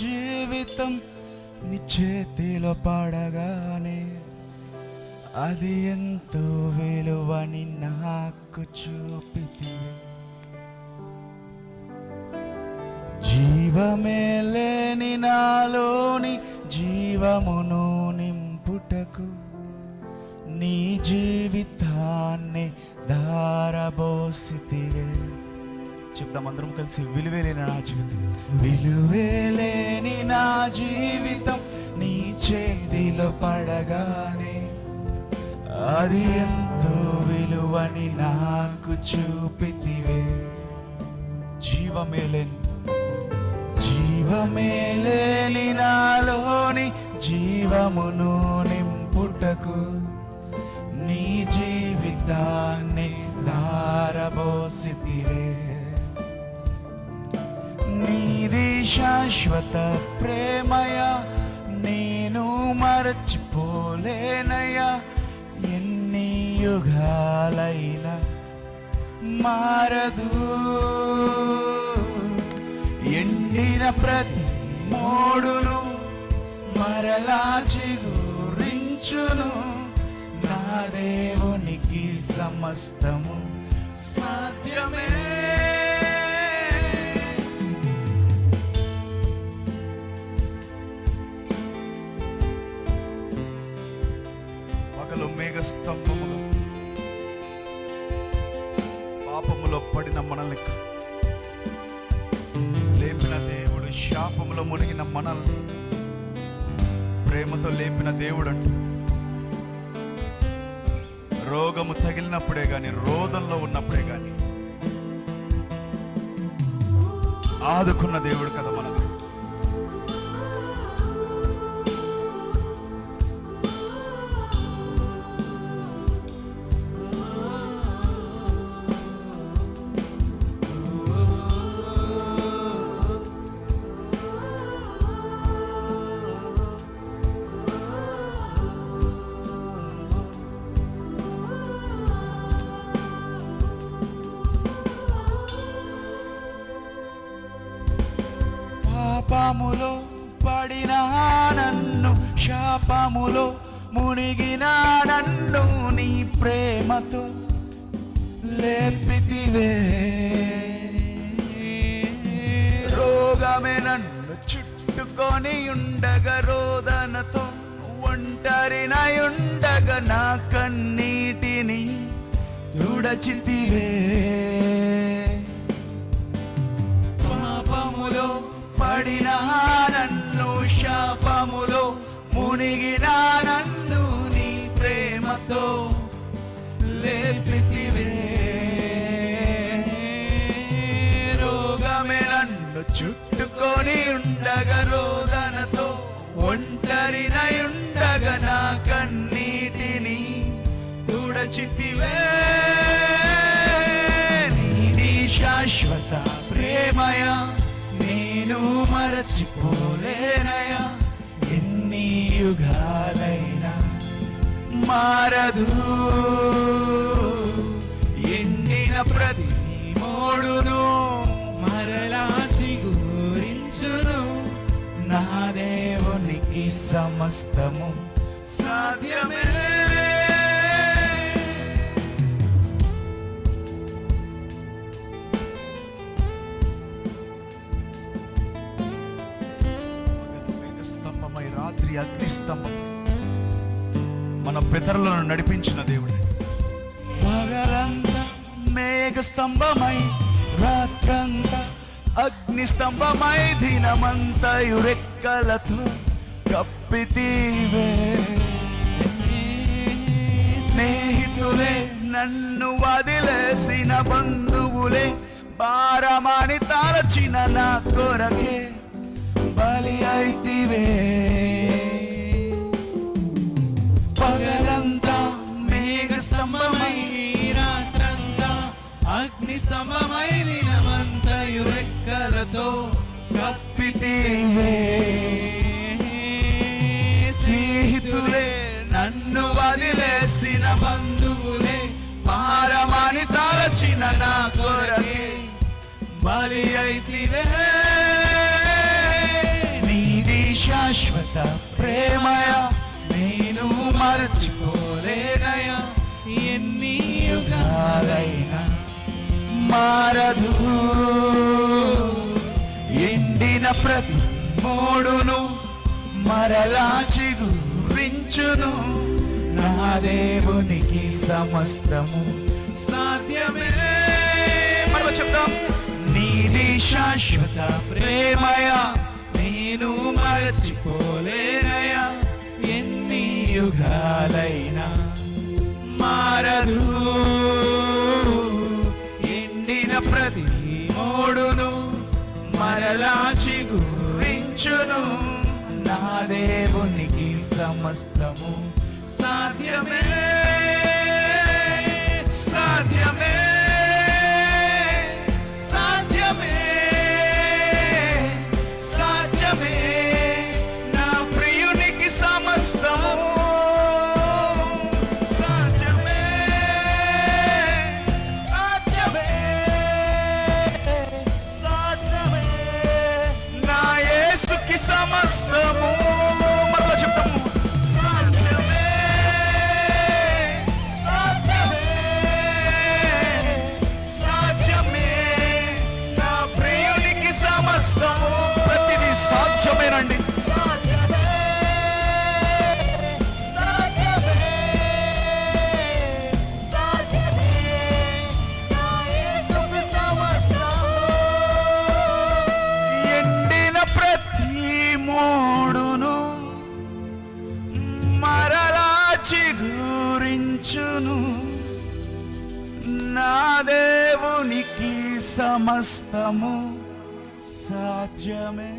జీవితం నీ చేతిలో పడగానే అది ఎంతో విలువని నాకు చూపితే, జీవమే లేని నాలోని జీవమును నింపుటకు నీ జీవితాన్ని ధారబోసితివే. చెప్దాం అందరం కలిసి, విలువేలేని నా జీవితం, విలువేలేని నా జీవితం నీ చేతిలో పడగానే అది ఎంతో విలువని నాకు చూపితివే. జీవమే లేని నాలోని జీవమును నింపుటకు నీ జీవితాన్ని ధారబోసితివే. నీది శాశ్వత ప్రేమయ నేను మరచిపోలేనయ్యా, ఎన్ని యుగాలైనా మారదు. ఎండిన ప్రతి మోడును మరలా చిగురించును, నా దేవునికి సమస్తము సాధ్యమే. పగలు మేఘస్తంభములు పాపములో పడిన మనల్ని లేపిన దేవుడు, శాపములో మునిగిన మనల్ని ప్రేమతో లేపిన దేవుడు అంటూ, రోగము తగిలినప్పుడే గాని, రోదంలో ఉన్నప్పుడే గాని ఆదుకున్న దేవుడు కదా మనల్ని. పాపములో పడిన నన్ను, శాపములో మునిగిన నన్ను నీ ప్రేమతో లేపితివే. రోగమే నన్ను చుట్టుకొని ఉండగా, రోదనతో ఒంటరినై ఉండగా నా కన్నీటిని తుడచితివే. పాపములో పడిన నన్ను, శాపములో మునిగిన నన్ను నీ ప్రేమతో లేపితివే. రోగమే నన్ను చుట్టుకొని ఉండగా, రోదనతో ఒంటరినై ఉండగా నా కన్నీటిని తుడచితివే. నీది శాశ్వత ప్రేమయ నేను మరచిపోలేనయ్యా, ఎన్ని యుగాలైనా మారదు. ఎండిన ప్రతి మోడును మరలా చిగురించును, నా దేవునికి సమస్తము సాధ్యమే. రాత్రి అగ్నిస్తంభం మన పితరులను నడిపించిన దేవుడే. పగలంతా మేఘస్తంభమై, రాత్రంతా అగ్నిస్తంభమై, దినమంతయు రెక్కలతో కప్పితివే. స్నేహితులే నన్ను వదిలేసిన బంధువులే భారమాని తలచిన నా కొరకే బలి అయితివే. పగలంతా మేఘస్తంభమై, రాత్రంతా అగ్నిస్తంభమై, దినమంతయు రెక్కలతో కప్పితివే. స్నేహితులే నన్ను వదిలేసిన బంధువులే భారమాని తలచిన నా కొరకే బలి అయితివే. శాశ్వత ప్రేమయ నేను మరచిపోలేనయా, ఎన్ని యుగాలైనా మారదు. ఎండిన ప్రతి మోడును మరలా చిగురించును, నా దేవునికి సమస్తము సాధ్యమే. మరలా చెప్తాం. నీది శాశ్వత ప్రేమయ నేను మరచిపోలేనయా, ఎన్ని యుగాలైనా మారదు. ఎండిన ప్రతి మోడును మరలా చిగురించును, నా దేవునికి సమస్తము సాధ్యమే. సాధ్యమే సాధ్యమే సాధ్యమే, నా ప్రియునికి సమస్తము సాధ్యమే. సాధ్యమే సాధ్యమే, నా యేసుకి సమస్తము. మరలా చెప్తాము. సాధ్యమే సాధ్యమే సాధ్యమే, నా ప్రియునికి సమస్తము. ప్రతిదీ సాధ్యమేనండి. ఎండిన ప్రతి మోడును మరలా చిగురించును, నా దేవునికి సమస్తము సాధ్యమే.